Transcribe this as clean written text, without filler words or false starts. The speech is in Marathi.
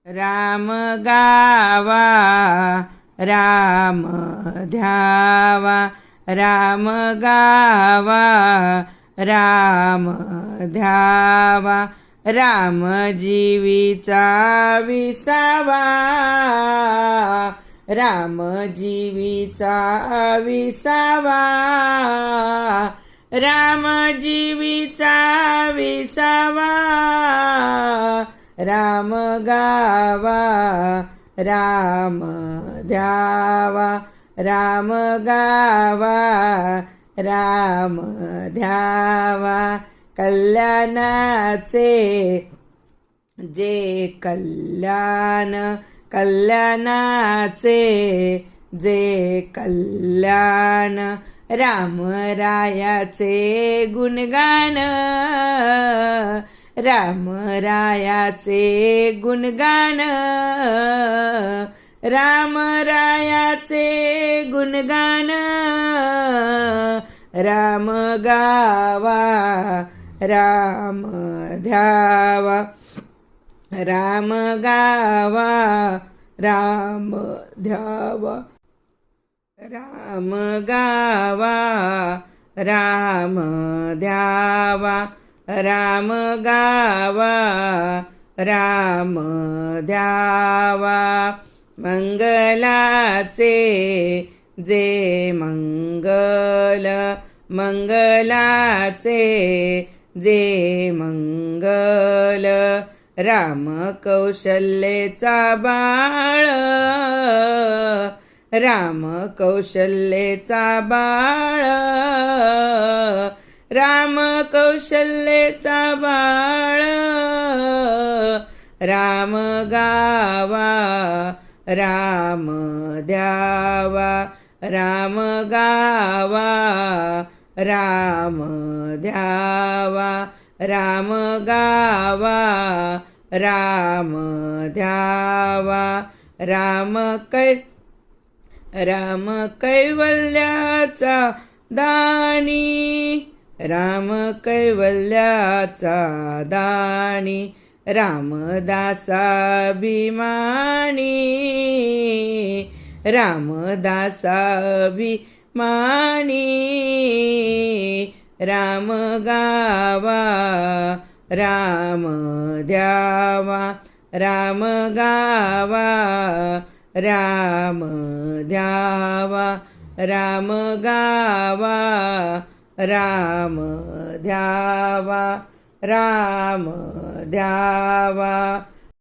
राम गावा राम ध्यावा, राम गावा राम ध्यावा, राम जीवीचा विसावा, राम जीवीचा विसावा, राम जीवीचा विसावा, राम गावा राम ध्यावा, राम गावा राम ध्यावा, कल्याणाचे जे कल्याण, कल्याणाचे जे कल्याण, रामरायाचे गुणगान, रामरायाचे गुणगान, रामरायाचे गुणगान, राम गावा राम ध्यावा, राम गावा राम ध्यावा, राम गावा राम ध्यावा, राम गावा राम ध्यावा, मंगलाचे जे मंगल, मंगलाचे जे मंगल, राम कौशल्येचा बाळ, राम कौशल्येचा बाळ, राम कौशल्येचा बाळ, राम गावा राम ध्यावा, राम गावा राम ध्यावा, राम गावा राम ध्यावा, राम कैवल्याचा दानी, राम कैवल्याचा दानी, रामदासाभिमानी, रामदासाभिमानी, राम गावा राम ध्यावा, राम गावा राम ध्यावा, राम गावा राम ध्यावा, राम ध्यावा.